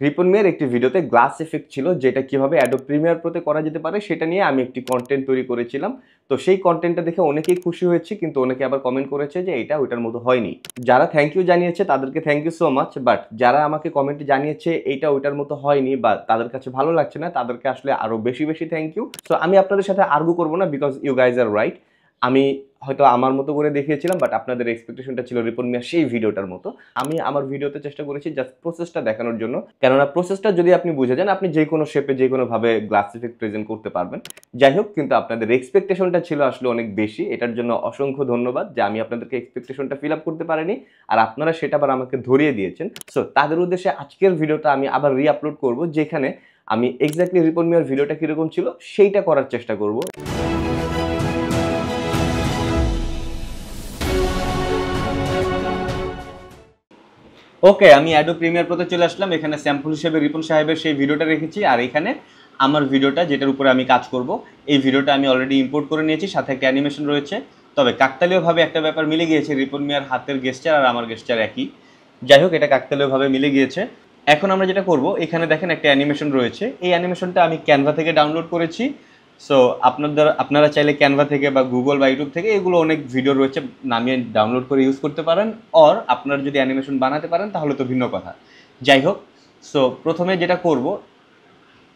রিপন মিয়ার একটি ভিডিওতে গ্লাস এফেক্ট ছিল, যেটা কিভাবে অ্যাডোব প্রিমিয়ার প্রোতে করা যেতে পারে সেটা নিয়ে আমি একটি কন্টেন্ট তৈরি করেছিলাম। তো সেই কন্টেন্টটা দেখে অনেকেই খুশি হয়েছে, কিন্তু অনেকে আবার কমেন্ট করেছে যে এটা ওইটার মতো হয়নি। যারা থ্যাংক ইউ জানিয়েছে তাদেরকে thank you so much, but যারা আমাকে কমেন্টে জানিয়েছে এইটা ওইটার মতো হয়নি বা তাদের কাছে ভালো লাগছে না, তাদেরকে আসলে আরো বেশি বেশি থ্যাংক ইউ। সো আমি আপনাদের সাথে আর্গু করবো না, because you guys are right. আমি হয়তো আমার মতো করে দেখিয়েছিলাম, বাট আপনাদের এক্সপেকটেশনটা ছিল রিপন মিয়ার সেই ভিডিওটার মতো। আমি আমার ভিডিওতে চেষ্টা করেছি জাস্ট প্রসেসটা দেখানোর জন্য, কেননা প্রসেসটা যদি আপনি বুঝে যান আপনি যে কোনো শেপে যে কোনো ভাবে গ্লাস ইফেক্ট প্রেজেন্ট করতে পারবেন। যাই হোক, কিন্তু আপনাদের এক্সপেকটেশনটা ছিল আসলে অনেক বেশি, এটার জন্য অসংখ্য ধন্যবাদ যে আমি আপনাদেরকে এক্সপেকটেশনটা ফিল আপ করতে পারিনি, আর আপনারা সেটা আবার আমাকে ধরিয়ে দিয়েছেন। সো তাদের উদ্দেশ্যে আজকের ভিডিওটা আমি আবার রিআপলোড করব, যেখানে আমি এক্স্যাক্টলি রিপন মিয়ার ভিডিওটা কিরকম ছিল সেইটা করার চেষ্টা করব। ওকে, আমি অ্যাডোব প্রিমিয়ার প্রোতে চলে আসলাম। এখানে স্যাম্পল হিসেবে রিপন সাহেবের সেই ভিডিওটা রেখেছি, আর এখানে আমার ভিডিওটা যেটার উপরে আমি কাজ করব, এই ভিডিওটা আমি অলরেডি ইম্পোর্ট করে নিয়েছি, সাথে একটা অ্যানিমেশন রয়েছে। তবে কাকতালীয়ভাবে একটা ব্যাপার মিলে গিয়েছে, রিপন মিয়ার হাতের গেস্টার আর আমার গেস্টার একই। যাই হোক, এটা কাকতালীয়ভাবে মিলে গিয়েছে। এখন আমরা যেটা করব, এখানে দেখেন একটা অ্যানিমেশন রয়েছে, এই অ্যানিমেশনটা আমি ক্যানভা থেকে ডাউনলোড করেছি। সো আপনারা চাইলে ক্যানভা থেকে বা গুগল বা ইউটিউব থেকে এগুলো অনেক ভিডিও রয়েছে, নামিয়ে ডাউনলোড করে ইউজ করতে পারেন। অর আপনারা যদি অ্যানিমেশন বানাতে পারেন তাহলে তো ভিন্ন কথা। যাই হোক, সো প্রথমে যেটা করব,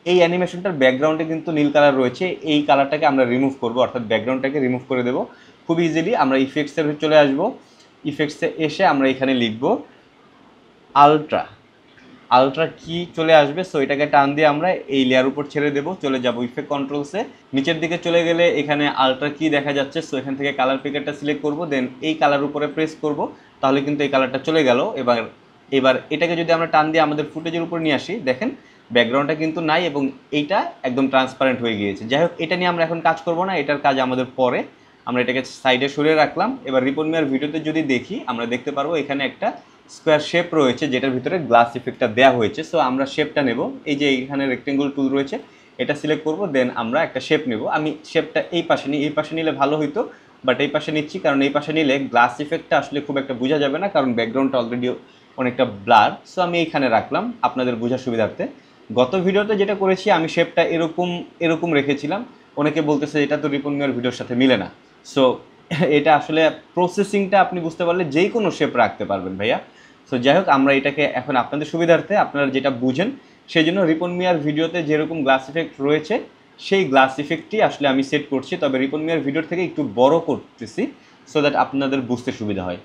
এই অ্যানিমেশনটার ব্যাকগ্রাউন্ডে কিন্তু নীল কালার রয়েছে, এই কালারটাকে আমরা রিমুভ করব, অর্থাৎ ব্যাকগ্রাউন্ডটাকে রিমুভ করে দেব খুব ইজিলি। আমরা ইফেক্টসে চলে আসব, ইফেক্টসে এসে আমরা এখানে লিখব আলট্রা। আলট্রা কি চলে আসবে, সো এটাকে টান দিয়ে আমরা এই লেয়ার উপর ছেড়ে দেব, চলে যাব ইফেক্ট কন্ট্রোলসে, নিচের দিকে চলে গেলে এখানে আলট্রা কি দেখা যাচ্ছে। সো এখান থেকে কালার পিকারটা সিলেক্ট করব, দেন এই কালার উপরে প্রেস করব, তাহলে কিন্তু এই কালারটা চলে গেল। এবার এটাকে যদি আমরা টান দিয়ে আমাদের ফুটেজের উপর নিয়ে আসি, দেখেন ব্যাকগ্রাউন্ডটা কিন্তু নাই এবং এইটা একদম ট্রান্সপারেন্ট হয়ে গিয়েছে। যাই হোক, এটা নিয়ে আমরা এখন কাজ করব না, এটার কাজ আমাদের পরে। আমরা এটাকে সাইডে সরিয়ে রাখলাম। এবার রিপন মিয়ার ভিডিওতে যদি দেখি, আমরা দেখতে পারবো এখানে একটা স্কোয়ার শেপ রয়েছে, যেটার ভিতরে গ্লাস ইফেক্টটা দেওয়া হয়েছে। সো আমরা শেপটা নেব, এই যে এখানে রেক্টেঙ্গল টুল রয়েছে, এটা সিলেক্ট করব, দেন আমরা একটা শেপ নেব। আমি শেপটা এই পাশে নিই, এই পাশে নিলে ভালো হইতো, বাট এই পাশে নিচ্ছি, কারণ এই পাশে নিলে গ্লাস ইফেক্টটা আসলে খুব একটা বোঝা যাবে না, কারণ ব্যাকগ্রাউন্ডটা অলরেডি অনেকটা ব্লার। সো আমি এইখানে রাখলাম আপনাদের বোঝার সুবিধার্থে। গত ভিডিওতে যেটা করেছি, আমি শেপটা এরকম এরকম রেখেছিলাম, অনেকে বলতেছে এটা তো রিপন মিয়ার ভিডিওর সাথে মিলে না। সো এটা আসলে প্রসেসিংটা আপনি বুঝতে পারলে যেই কোনো শেপ রাখতে পারবেন ভাইয়া। সো যাই হোক, আমরা এটাকে এখন আপনাদের সুবিধার্থে, আপনারা যেটা বুঝেন সেই জন্য রিপন মিয়ার ভিডিওতে যেরকম গ্লাস ইফেক্ট রয়েছে সেই গ্লাস ইফেক্টটি আসলে আমি সেট করছি, তবে রিপন মিয়ার ভিডিওর থেকে একটু বড় করতেছি, সো দ্যাট আপনাদের বুঝতে সুবিধা হয়।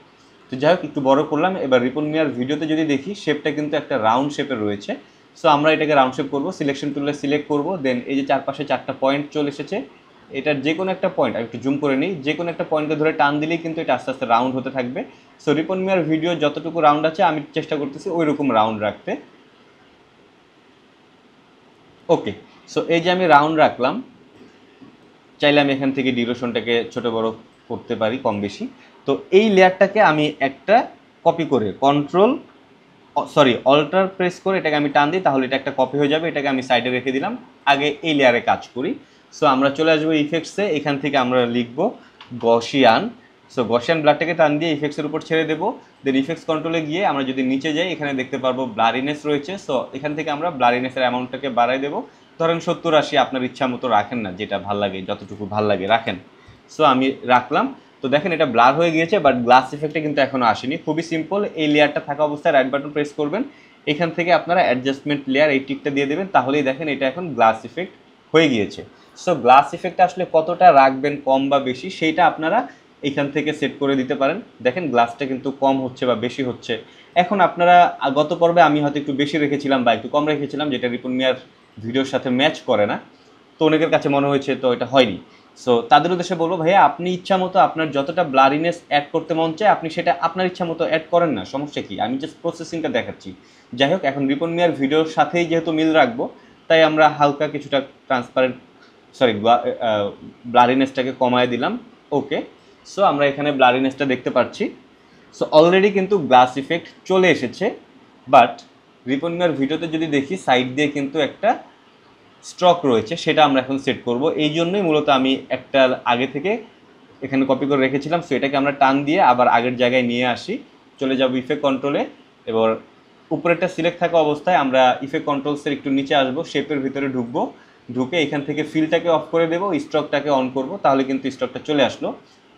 তো যাই হোক, একটু বড় করলাম। এবার রিপন মিয়ার ভিডিওতে যদি দেখি, শেপটা কিন্তু একটা রাউন্ড শেপের রয়েছে। সো আমরা এটাকে রাউন্ড শেপ করবো, সিলেকশন টুলে সিলেক্ট করবো, দেন এই যে চারপাশে চারটা পয়েন্ট চলে এসেছে, এটার যে কোনো একটা পয়েন্ট, আমি একটু জুম করে নিই, যে কোনো একটা পয়েন্টকে ধরে টান দিলেই কিন্তু এটা আস্তে আস্তে রাউন্ড হতে থাকবে। সো রিপন মিয়ার ভিডিও যতটুকু রাউন্ড আছে আমি চেষ্টা করতেছি ওই রকম রাউন্ড রাখতে। ওকে, সো এই যে আমি রাউন্ড রাখলাম, চাইলে আমি এখান থেকে ডিউরেশনটাকে ছোট বড় করতে পারি কম বেশি। তো এই লেয়ারটাকে আমি একটা কপি করে অল্টার প্রেস করে এটাকে আমি টান দিই, তাহলে এটা একটা কপি হয়ে যাবে, এটাকে আমি সাইডে রেখে দিলাম। আগে এই লেয়ারে কাজ করি। সো আমরা চলে আসবো ইফেক্টসে, এখান থেকে আমরা লিখবো গসিয়ান। সো গসিয়ান ব্লাডটাকে টান দিয়ে ইফেক্টসের উপর ছেড়ে দেবো, দেন ইফেক্টস কন্ট্রোলে গিয়ে আমরা যদি নিচে যাই, এখানে দেখতে পারবো ব্লারিনেস রয়েছে। সো এখান থেকে আমরা ব্লারিনেসের অ্যামাউন্টটাকে বাড়াই দেবো, ধরেন 70-80, আপনার ইচ্ছা মতো রাখেন, না যেটা ভাল লাগে, যতটুকু ভাল লাগে রাখেন। সো আমি রাখলাম। তো দেখেন এটা ব্লার হয়ে গিয়েছে, বাট গ্লাস ইফেক্টে কিন্তু এখনও আসেনি। খুবই সিম্পল, এই লেয়ারটা থাকা অবস্থায় রাইট বাটন প্রেস করবেন, এখান থেকে আপনারা অ্যাডজাস্টমেন্ট লেয়ার এই টিকটা দিয়ে দেবেন, তাহলেই দেখেন এটা এখন গ্লাস ইফেক্ট হয়ে গিয়েছে। সো গ্লাস ইফেক্টটা আসলে কতটা রাখবেন, কম বা বেশি, সেইটা আপনারা এখান থেকে সেট করে দিতে পারেন। দেখেন গ্লাসটা কিন্তু কম হচ্ছে বা বেশি হচ্ছে। এখন আপনারা, গত পর্বে আমি হয়তো একটু বেশি রেখেছিলাম বা একটু কম রেখেছিলাম, যেটা রিপন মিয়ার ভিডিওর সাথে ম্যাচ করে না, তো অনেকের কাছে মনে হয়েছে তো এটা হয়নি। সো তাদের উদ্দেশ্যে বলবো, ভাইয়া আপনি ইচ্ছা মতো আপনার যতটা ব্লারিনেস অ্যাড করতে মন চায় আপনি সেটা আপনার ইচ্ছা মতো অ্যাড করেন, না সমস্যা কি, আমি জাস্ট প্রসেসিংটা দেখাচ্ছি। যাই হোক, এখন রিপন মিয়ার ভিডিওর সাথেই যেহেতু মিল রাখবো, তাই আমরা হালকা কিছুটা ব্লারিনেসটাকে কমায় দিলাম। ওকে, সো আমরা এখানে ব্লারিনেসটা দেখতে পাচ্ছি। সো অলরেডি কিন্তু গ্লাস ইফেক্ট চলে এসেছে, বাট রিপন মিয়ার ভিডিওতে যদি দেখি সাইড দিয়ে কিন্তু একটা স্ট্রক রয়েছে, সেটা আমরা এখন সেট করব। এই জন্যই মূলত আমি একটা আগে থেকে এখানে কপি করে রেখেছিলাম। সো এটাকে আমরা টান দিয়ে আবার আগের জায়গায় নিয়ে আসি, চলে যাব ইফেক্ট কন্ট্রোলে। এবার উপরেরটা সিলেক্ট থাকা অবস্থায় আমরা ইফেক্ট কন্ট্রোলসের একটু নিচে আসবো, শেপের ভিতরে ঢুকবো, ঢুকে এখান থেকে ফিলটাকে অফ করে দেবো, স্ট্রকটাকে অন করব, তাহলে কিন্তু স্ট্রকটা চলে আসলো।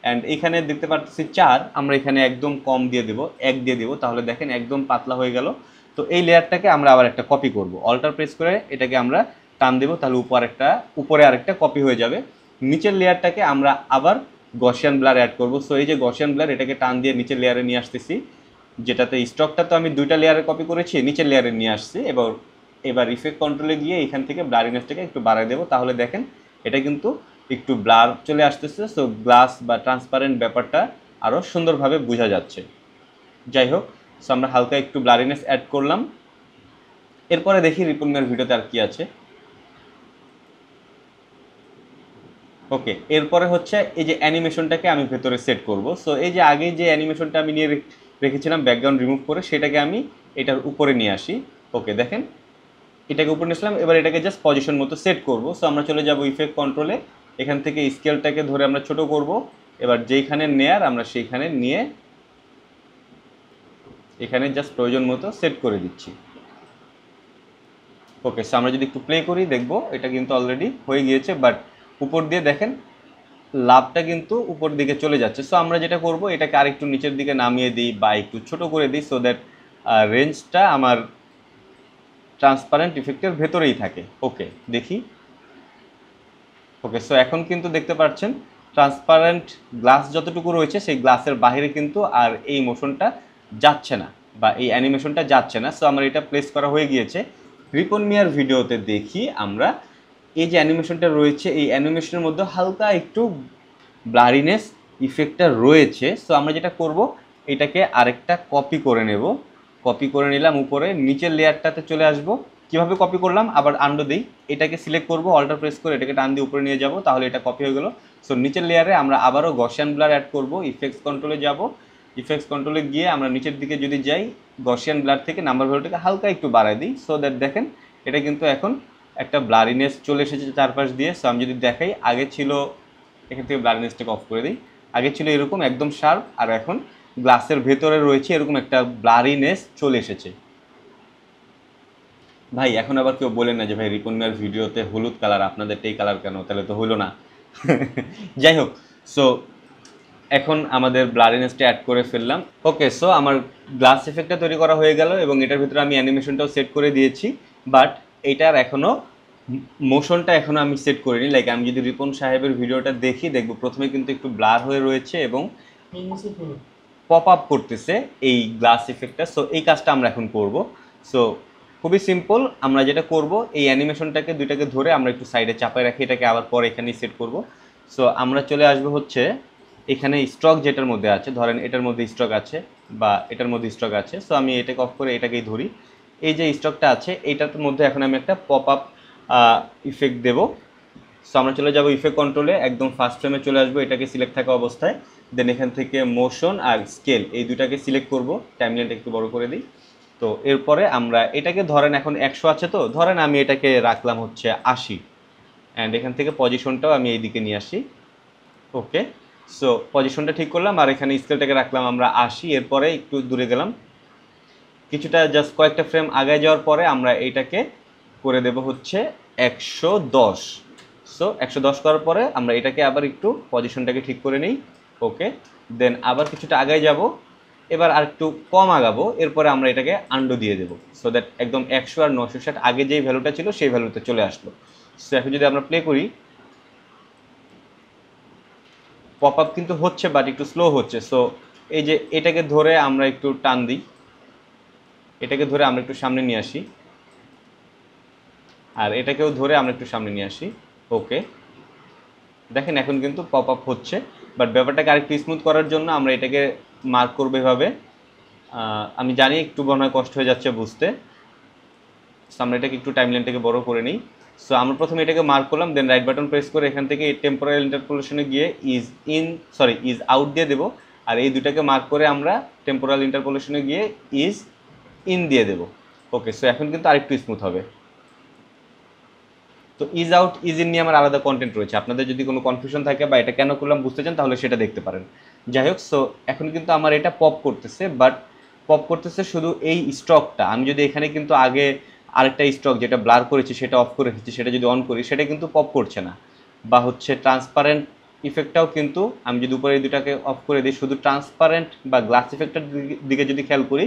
অ্যান্ড এখানে দেখতে পাচ্ছি 4, আমরা এখানে একদম কম দিয়ে দেবো, 1 দিয়ে দেবো, তাহলে দেখেন একদম পাতলা হয়ে গেল। তো এই লেয়ারটাকে আমরা আবার একটা কপি করব, অল্টার প্রেস করে এটাকে আমরা টান দেবো, তাহলে উপরে আরেকটা কপি হয়ে যাবে। নিচের লেয়ারটাকে আমরা আবার গসিয়ান ব্লার অ্যাড করব। সো এই যে গসিয়ান ব্লার, এটাকে টান দিয়ে নিচের লেয়ারে নিয়ে আসতেছি, যেটাতে স্টকটা তো আমি 2টা লেয়ারে কপি করেছি, নিচের লেয়ারে নিয়ে আসছি। এবার ইফেক্ট কন্ট্রোলে গিয়ে এখান থেকে ব্লারিনেসটাকে একটু বাড়ায় দেবো, তাহলে দেখেন এটা কিন্তু একটু ব্লার চলে আসতেছে। সো গ্লাস বা ট্রান্সপারেন্ট ব্যাপারটা আরও সুন্দরভাবে বোঝা যাচ্ছে। যাই হোক, সো আমরা হালকা একটু ব্লারিনেস অ্যাড করলাম। এরপরে দেখি রিপন মিয়ার ভিডিওতে আর কি আছে। ওকে, এরপরে হচ্ছে এই যে অ্যানিমেশনটাকে আমি ভেতরে সেট করব। সো এই যে আগে যে অ্যানিমেশনটা আমি নিয়ে রেখেছিলাম ব্যাকগ্রাউন্ড রিমুভ করে, সেটাকে আমি এটার উপরে নিয়ে আসি। ওকে, দেখেন এটাকে উপরে নিয়েছিলাম, এবার এটাকে জাস্ট পজিশন মতো সেট করব। সো আমরা চলে যাব ইফেক্ট কন্ট্রোলে, এখান থেকে স্কেলটাকে ধরে আমরা ছোট করব। এবার যেইখানে নেয়ার আমরা সেইখানে নিয়ে এখানে জাস্ট প্রয়োজন মতো সেট করে দিচ্ছি। ওকে, সো আমরা যদি একটু প্লে করি দেখব এটা কিন্তু অলরেডি হয়ে গিয়েছে, বাট উপর দিয়ে দেখেন লাভটা কিন্তু উপর দিকে চলে যাচ্ছে। সো আমরা যেটা করব, এটাকে আরেকটু নিচের দিকে নামিয়ে দিই বা একটু ছোট করে দিই, সো দ্যাট রেঞ্জটা আমার ট্রান্সপারেন্ট ইফেক্টের ভেতরেই থাকে। ওকে, দেখি। ওকে, সো এখন কিন্তু দেখতে পাচ্ছেন ট্রান্সপারেন্ট গ্লাস যতটুকু রয়েছে সেই গ্লাসের বাইরে কিন্তু আর এই মোশনটা যাচ্ছে না বা এই অ্যানিমেশনটা যাচ্ছে না। সো আমার এটা প্লেস করা হয়ে গিয়েছে। রিপন মিয়ার ভিডিওতে দেখি আমরা এই যে অ্যানিমেশনটা রয়েছে, এই অ্যানিমেশনের মধ্যে হালকা একটু ব্লারিনেস ইফেক্টটা রয়েছে। সো আমরা যেটা করব, এটাকে আরেকটা কপি করে নেব। কপি করে নিলাম, উপরে নিচের লেয়ারটাতে চলে আসব। কিভাবে কপি করলাম আবার আন্ডু দিই, এটাকে সিলেক্ট করব, অল্টার প্রেস করে এটাকে টান দিয়ে উপরে নিয়ে যাব, তাহলে এটা কপি হয়ে গেল। সো নিচের লেয়ারে আমরা আবারও গসিয়ান ব্লার অ্যাড করব, ইফেক্টস কন্ট্রোলে যাব, ইফেক্টস কন্ট্রোলে গিয়ে আমরা নিচের দিকে যদি যাই, গসিয়ান ব্লার থেকে নাম্বার ভ্যালুটাকে হালকা একটু বাড়ায় দিই। সো দ্যাট দেখেন এটা কিন্তু এখন একটা ব্লারিনেস চলে এসেছে চারপাশ দিয়ে। সো আমি যদি দেখাই, আগে ছিল, এখান থেকে ব্লারিনেসটাকে অফ করে দিই, আগে ছিল এরকম একদম শার্প, আর এখন গ্লাসের ভেতরে রয়েছে এরকম একটা ব্লারিনেস চলে এসেছে। ভাই এখন আবার কেউ বলেন না যে ভাই রিপন মিয়ার ভিডিওতে হলুদ কালার, আপনাদের এই কালার কেন, তাহলে তো হলো না। যাই হোক, সো এখন আমাদের ব্লারিনেসটা অ্যাড করে ফেললাম। ওকে, সো আমার গ্লাস এফেক্টটা তৈরি করা হয়ে গেল এবং এটার ভিতরে আমি অ্যানিমেশনটাও সেট করে দিয়েছি, বাট এটার এখনও মোশনটা এখনও আমি সেট করিনি। লাইক আমি যদি রিপন সাহেবের ভিডিওটা দেখি, দেখব প্রথমে কিন্তু একটু ব্লার হয়ে রয়েছে এবং পপ আপ করতেছে এই গ্লাস ইফেক্টটা। সো এই কাজটা আমরা এখন করব। সো খুবই সিম্পল, আমরা যেটা করব, এই অ্যানিমেশনটাকে দুইটাকে ধরে আমরা একটু সাইডে চাপায় রাখি, এটাকে আবার পরে এখানেই সেট করব। সো আমরা চলে আসবো হচ্ছে এখানে স্টক যেটার মধ্যে আছে, ধরেন এটার মধ্যে স্টক আছে বা এটার মধ্যে স্টক আছে। সো আমি এটাকে অফ করে এটাকেই ধরি, এই যে স্টকটা আছে এইটার মধ্যে এখন আমি একটা পপ আপ ইফেক্ট দেবো। সো আমরা চলে যাব ইফেক্ট কন্ট্রোলে, একদম ফার্স্ট ফ্রেমে চলে আসবো, এটাকে সিলেক্ট থাকা অবস্থায়, দেন এখান থেকে মোশন আর স্কেল এই দুটাকে সিলেক্ট করব, টাইমলাইনটা একটু বড় করে দিই। তো এরপরে আমরা এটাকে ধরেন এখন 100 আছে, তো ধরেন আমি এটাকে রাখলাম হচ্ছে 80, অ্যান্ড এখান থেকে পজিশনটাও আমি এই দিকে নিয়ে আসি। ওকে, সো পজিশনটা ঠিক করলাম আর এখানে স্কেলটাকে রাখলাম আমরা 80। এরপরে একটু দূরে গেলাম, কিছুটা জাস্ট কয়েকটা ফ্রেম আগায় যাওয়ার পরে আমরা এইটাকে করে দেব হচ্ছে 110। সো 110 করার পরে আমরা এটাকে আবার একটু পজিশনটাকে ঠিক করে নিই। ওকে, দেন আবার কিছুটা আগায় যাব, এবার আর একটু কম আগাবো, এরপরে আমরা এটাকে আন্ডু দিয়ে দেবো। সো দ্যাট একদম 100 আর 960 আগে যেই ভ্যালুটা ছিল সেই ভ্যালুতে চলে আসলো। সো এখন যদি আমরা প্লে করি, পপ আপ কিন্তু হচ্ছে বাট একটু স্লো হচ্ছে। সো এই যে এটাকে ধরে আমরা একটু টান দিই, এটাকে ধরে আমরা একটু সামনে নিয়ে আসি, আর এটাকেও ধরে আমরা একটু সামনে নিয়ে আসি। ওকে, দেখেন এখন কিন্তু পপ আপ হচ্ছে, বাট ব্যাপারটাকে আরেকটু স্মুথ করার জন্য আমরা এটাকে মার্ক করবো এভাবে। আমি জানি একটু মনে হয় কষ্ট হয়ে যাচ্ছে বুঝতে, সো আমরা এটাকে একটু টাইমলাইনটাকে বড় করে নিই। সো আমরা প্রথমে এটাকে মার্ক করলাম, দেন রাইট বাটন প্রেস করে এখান থেকে টেম্পোরাল ইন্টারপোলেশনে গিয়ে ইজ আউট দিয়ে দেবো, আর এই দুটাকে মার্ক করে আমরা টেম্পোরাল ইন্টারপোলেশনে গিয়ে ইজ ইন দিয়ে দেবো। ওকে, সো এখন কিন্তু আরেকটু স্মুথ হবে। তো ইজ আউট ইজ ইন নিয়ে আমার আলাদা কন্টেন্ট রয়েছে, আপনাদের যদি কোনো কনফিউশন থাকে বা এটা কেন করলাম বুঝতে চান তাহলে সেটা দেখতে পারেন। যাই হোক, সো এখন কিন্তু আমার এটা পপ করতেছে, বাট পপ করতেছে শুধু এই স্টকটা। আমি যদি এখানে কিন্তু আগে আরেকটা স্টক যেটা ব্লার করেছি সেটা অফ করে রেখেছি, সেটা যদি অন করি সেটা কিন্তু পপ করছে না। বা হচ্ছে ট্রান্সপারেন্ট ইফেক্টটাও কিন্তু আমি যদি উপরে এই দুটাকে অফ করে দিই, শুধু ট্রান্সপারেন্ট বা গ্লাস ইফেক্টের দিকে যদি খেয়াল করি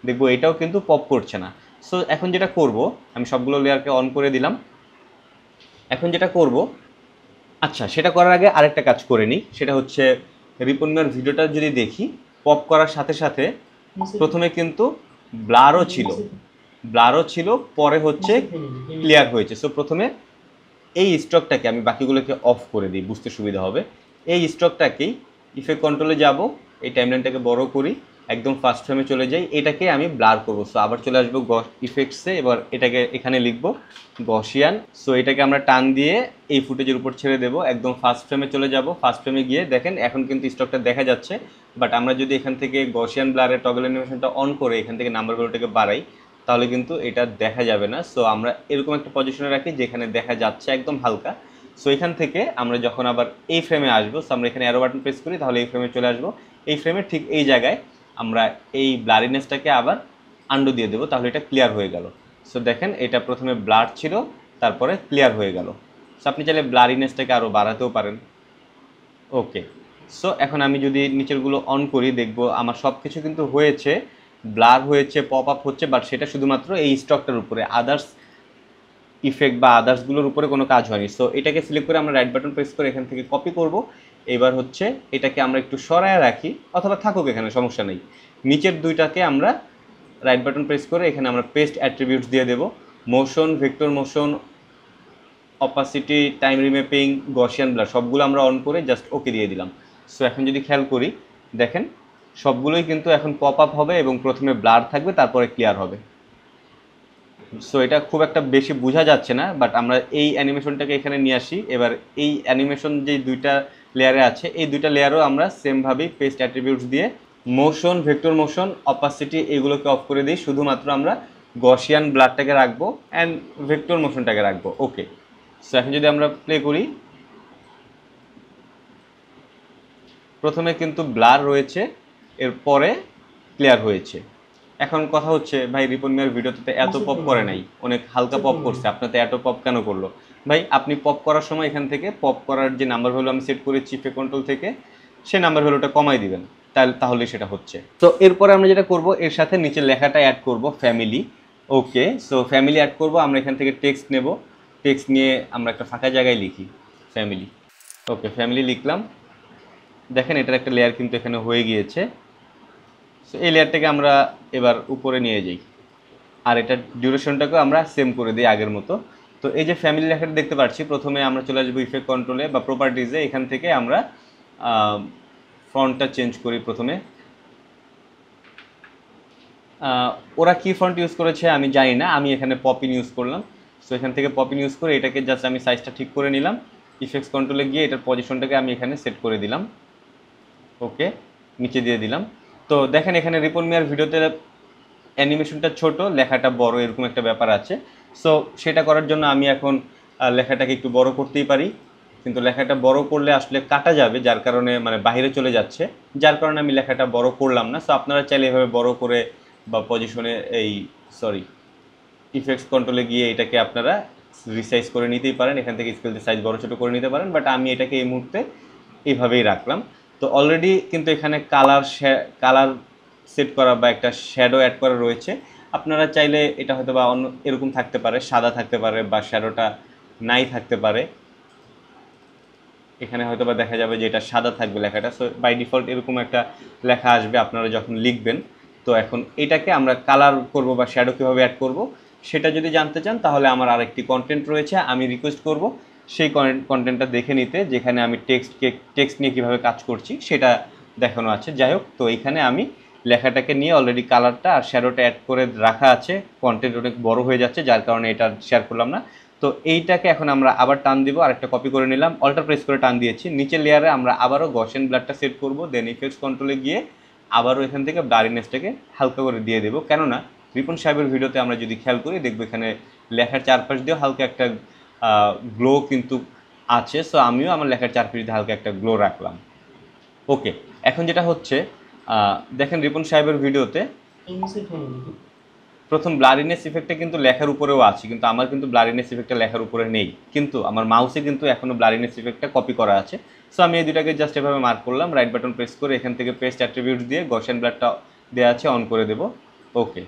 দেখবো এটাও কিন্তু পপ করছে না। সো এখন যেটা করব, আমি সবগুলো লেয়ারকে অন করে দিলাম। এখন যেটা করব, আচ্ছা সেটা করার আগে আরেকটা কাজ করে নিই, সেটা হচ্ছে রিপনের ভিডিওটা যদি দেখি, পপ করার সাথে সাথে প্রথমে কিন্তু ব্লারও ছিল, পরে হচ্ছে ক্লিয়ার হয়েছে। সো প্রথমে এই স্টকটাকে আমি বাকিগুলোকে অফ করে দিই, বুঝতে সুবিধা হবে। এই স্টকটাকেই ইফেক্ট কন্ট্রোলে যাব, এই টাইমলাইনটাকে বড় করি, একদম ফার্স্ট ফ্রেমে চলে যাই, এটাকে আমি ব্লার করবো। সো আবার চলে আসবো ইফেক্টসে, এবার এটাকে এখানে লিখবো গসিয়ান। সো এটাকে আমরা টান দিয়ে এই ফুটেজের উপর ছেড়ে দেবো, একদম ফার্স্ট ফ্রেমে চলে যাব। ফার্স্ট ফ্রেমে গিয়ে দেখেন এখন কিন্তু স্টকটা দেখা যাচ্ছে, বাট আমরা যদি এখান থেকে গসিয়ান ব্লারের টগল অ্যানিমেশনটা অন করে এখান থেকে নাম্বার ভ্যালুটাকে বাড়াই তাহলে কিন্তু এটা দেখা যাবে না। সো আমরা এরকম একটা পজিশনে রাখি যেখানে দেখা যাচ্ছে একদম হালকা। সো এখান থেকে আমরা যখন আবার এই ফ্রেমে আসবো, সো আমরা এখানে অ্যারো বাটন প্রেস করি তাহলে এই ফ্রেমে চলে আসবো। এই ফ্রেমের ঠিক এই জায়গায় আমরা এই ব্লারিনেসটাকে আবার আন্ডু দিয়ে দেবো, তাহলে এটা ক্লিয়ার হয়ে গেল। সো দেখেন এটা প্রথমে ব্লার ছিল, তারপরে ক্লিয়ার হয়ে গেল। সো আপনি চাইলে ব্লারিনেসটাকে আরও বাড়াতেও পারেন। ওকে, সো এখন আমি যদি নিচেরগুলো অন করি দেখবো আমার সব কিছু কিন্তু হয়েছে, ব্লার হয়েছে, পপ আপ হচ্ছে, বাট সেটা শুধুমাত্র এই স্টকটার উপরে, আদার্স ইফেক্ট বা আদার্সগুলোর উপরে কোনো কাজ হয়নি। সো এটাকে সিলেক্ট করে আমরা রাইট বাটন প্রেস করে এখান থেকে কপি করব। এবার হচ্ছে এটাকে আমরা একটু সরায় রাখি, অথবা থাকুক এখানে, সমস্যা নেই। নিচের দুইটাকে আমরা রাইট বাটন প্রেস করে এখানে আমরা পেস্ট অ্যাট্রিবিউটস দিয়ে দেব, motion, vector motion, opacity, time remapping, Gaussian blur সবগুলো আমরা অন করে জাস্ট ওকে দিয়ে দিলাম। সো এখন যদি খেয়াল করি দেখেন সবগুলোই কিন্তু এখন পপ আপ হবে এবং প্রথমে ব্লার থাকবে তারপরে ক্লিয়ার হবে। সো এটা খুব একটা বেশি বোঝা যাচ্ছে না, বাট আমরা এই অ্যানিমেশনটাকে এখানে নিয়ে আসি। এবার এই অ্যানিমেশন যে দুইটা লেয়ারে আছে এই দুইটা লেয়ারও আমরা সেমভাবেই পেস্ট অ্যাট্রিবিউটস দিয়ে মোশন, ভেক্টর মোশন, অপাসিটি এগুলোকে অফ করে দিই, শুধুমাত্র আমরা গসিয়ান ব্লারটাকে রাখবো অ্যান্ড ভেক্টর মোশনটাকে রাখবো। ওকে, সো এখন যদি আমরা প্লে করি প্রথমে কিন্তু ব্লার রয়েছে, এরপরে ক্লিয়ার হয়েছে। এখন কথা হচ্ছে ভাই রিপন মিয়ার ভিডিওতে এত পপ করে নাই, অনেক হালকা পপ করছে, আপনাতে এত পপ কেন করলো? ভাই আপনি পপ করার সময় এখান থেকে পপ করার যে নাম্বার ভ্যালু আমি সেট করেছি ইফেক্ট কন্ট্রোল থেকে, সেই নাম্বার ভ্যালুটা কমাই দিবেন, তাহলে সেটা হচ্ছে। তো এরপরে আমরা যেটা করব, এর সাথে নিচে লেখাটা অ্যাড করব, ফ্যামিলি। ওকে, সো ফ্যামিলি অ্যাড করব, আমরা এখান থেকে টেক্সট নেব, টেক্সট নিয়ে আমরা একটা ফাঁকা জায়গায় লিখি ফ্যামিলি। ওকে, ফ্যামিলি লিখলাম। দেখেন এটার একটা লেয়ার কিন্তু এখানে হয়ে গিয়েছে। সো এই লেয়ারটাকে আমরা এবার উপরে নিয়ে যাই, আর এটার ডিউরেশনটাকেও আমরা সেম করে দিই আগের মতো। তো এই যে ফ্যামিলি লেখাটা দেখতে পাচ্ছি, প্রথমে আমরা চলে আসবো ইফেক্ট কন্ট্রোলে বা প্রপার্টিজে, এখান থেকে আমরা ফন্টটা চেঞ্জ করি। প্রথমে ওরা কি ফন্ট ইউজ করেছে আমি জানি না, আমি এখানে পপিন ইউজ করলাম। সো এখান থেকে পপিন ইউজ করে এটাকে জাস্ট আমি সাইজটা ঠিক করে নিলাম, ইফেক্টস কন্ট্রোলে গিয়ে এটার পজিশনটাকে আমি এখানে সেট করে দিলাম। ওকে, নিচে দিয়ে দিলাম। তো দেখেন এখানে রিপন মিয়ার ভিডিওতে অ্যানিমেশনটা ছোট, লেখাটা বড়, এরকম একটা ব্যাপার আছে। সো সেটা করার জন্য আমি এখন লেখাটাকে একটু বড় করতেই পারি, কিন্তু লেখাটা বড় করলে আসলে কাটা যাবে, যার কারণে মানে বাইরে চলে যাচ্ছে, যার কারণে আমি লেখাটা বড় করলাম না। সো আপনারা চাইলে এভাবে বড় করে বা পজিশনে ইফেক্টস কন্ট্রোলে গিয়ে এটাকে আপনারা রিসাইজ করে নিতেই পারেন, এখান থেকে স্কেল সাইজ বড় ছোটো করে নিতে পারেন, বাট আমি এটাকে এই মুহূর্তে এইভাবেই রাখলাম। তো অলরেডি কিন্তু এখানে কালার সেট করা বা একটা শ্যাডো অ্যাড করা রয়েছে। আপনারা চাইলে এটা হয়তো বা অন্য এরকম থাকতে পারে, সাদা থাকতে পারে, বা শ্যাডোটা নাই থাকতে পারে। এখানে হয়তো বা দেখা যাবে যে এটা সাদা থাকবে লেখাটা। সো বাই ডিফল্ট এরকম একটা লেখা আসবে আপনারা যখন লিখবেন। তো এখন এটাকে আমরা কালার করব বা শ্যাডো কীভাবে অ্যাড করব সেটা যদি জানতে চান তাহলে আমার আরেকটি কন্টেন্ট রয়েছে, আমি রিকোয়েস্ট করব সেই কন্টেন্টটা দেখে নিতে, যেখানে আমি টেক্সট নিয়ে কীভাবে কাজ করছি সেটা দেখানো আছে। যাই হোক, তো এইখানে আমি লেখাটাকে নিয়ে অলরেডি কালারটা আর শ্যাডোটা অ্যাড করে রাখা আছে, কন্টেন্ট অনেক বড় হয়ে যাচ্ছে যার কারণে এটা শেয়ার করলাম না। তো এইটাকে এখন আমরা আবার টান দিব, আরেকটা কপি করে নিলাম, অল্টার প্রেস করে টান দিয়েছি। নিচের লেয়ারে আমরা আবারও গসিয়ান ব্লারটা সেট করব, দেন ইফেক্টস কন্ট্রোলে গিয়ে আবারও এখান থেকে ব্লারিনেসটাকে হালকা করে দিয়ে দেবো। কেননা রিপন সাহেবের ভিডিওতে আমরা যদি খেয়াল করি দেখবো এখানে লেখার চারপাশ দিয়েও হালকা একটা গ্লো কিন্তু আছে। সো আমিও আমার লেখার চারপাশ দিয়ে হালকা একটা গ্লো রাখলাম। ওকে, এখন যেটা হচ্ছে দেখেন রিপন সাহেবের ভিডিওতে প্রথম ব্লারিনেস ইফেক্টটা কিন্তু লেখার উপরেও আছে, কিন্তু আমার কিন্তু ব্লারিনেস ইফেক্টটা লেখার উপরে নেই, কিন্তু আমার মাউসে কিন্তু এখনো ব্লারিনেস ইফেক্টটা কপি করা আছে। সো আমি এই দুটাকে জাস্ট এভাবে মার্ক করলাম, রাইট বাটন প্রেস করে এখান থেকে পেস্ট অ্যাট্রিবিউটস দিয়ে গসিয়ান ব্লাডটা দেওয়া আছে অন করে দেবো। ওকে,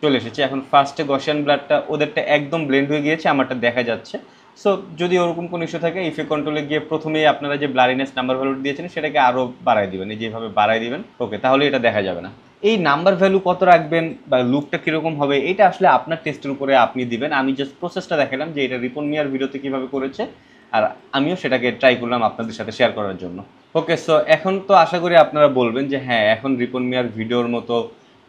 চলে এসেছে। এখন ফার্স্টে গসিয়ান ব্লাডটা ওদেরটা একদম ব্লেন্ড হয়ে গিয়েছে, আমারটা দেখা যাচ্ছে। সো যদি ওরকম কোনো ইস্যু থাকে ইফেক্ট কন্ট্রোলে গিয়ে প্রথমেই আপনারা যে ব্লারিনেস নাম্বার ভ্যালু দিয়েছেন সেটাকে আরও বাড়াই দিবেন, এই যেভাবে বাড়াই দিবেন। ওকে, তাহলে এটা দেখা যাবে না। এই নাম্বার ভ্যালু কত রাখবেন বা লুকটা কীরকম হবে এটা আসলে আপনার টেস্টের উপরে আপনি দিবেন। আমি জাস্ট প্রসেসটা দেখালাম যে এটা রিপন মিয়ার ভিডিওতে কীভাবে করেছে, আর আমিও সেটাকে ট্রাই করলাম আপনাদের সাথে শেয়ার করার জন্য। ওকে, সো এখন তো আশা করি আপনারা বলবেন যে হ্যাঁ এখন রিপন মিয়ার ভিডিওর মতো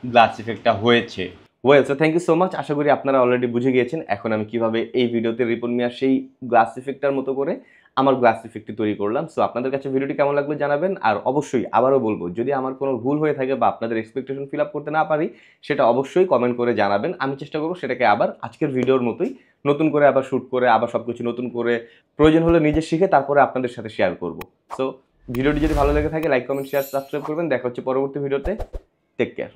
গ্লাস ইফেক্টটা হয়েছে। Well, so thank you so much. আশা করি আপনারা অলরেডি বুঝে গিয়েছেন এখন আমি কিভাবে এই ভিডিওতে রিপন মিয়ার সেই গ্লাস ইফেক্টটার মতো করে আমার গ্লাস ইফেক্টটি তৈরি করলাম। সো আপনাদের কাছে ভিডিওটি কেমন লাগলো জানাবেন, আর অবশ্যই আবারও বলবো যদি আমার কোনো ভুল হয়ে থাকে বা আপনাদের এক্সপেকটেশন ফিল আপ করতে না পারি সেটা অবশ্যই কমেন্ট করে জানাবেন। আমি চেষ্টা করবো সেটাকে আবার আজকের ভিডিওর মতোই নতুন করে আবার শ্যুট করে আবার সব কিছু নতুন করে প্রয়োজন হলে নিজে শিখে তারপরে আপনাদের সাথে শেয়ার করবো। সো ভিডিওটি যদি ভালো লেগে থাকে লাইক কমেন্ট শেয়ার সাবস্ক্রাইব করবেন। দেখা হচ্ছে পরবর্তী ভিডিওতে। Take care.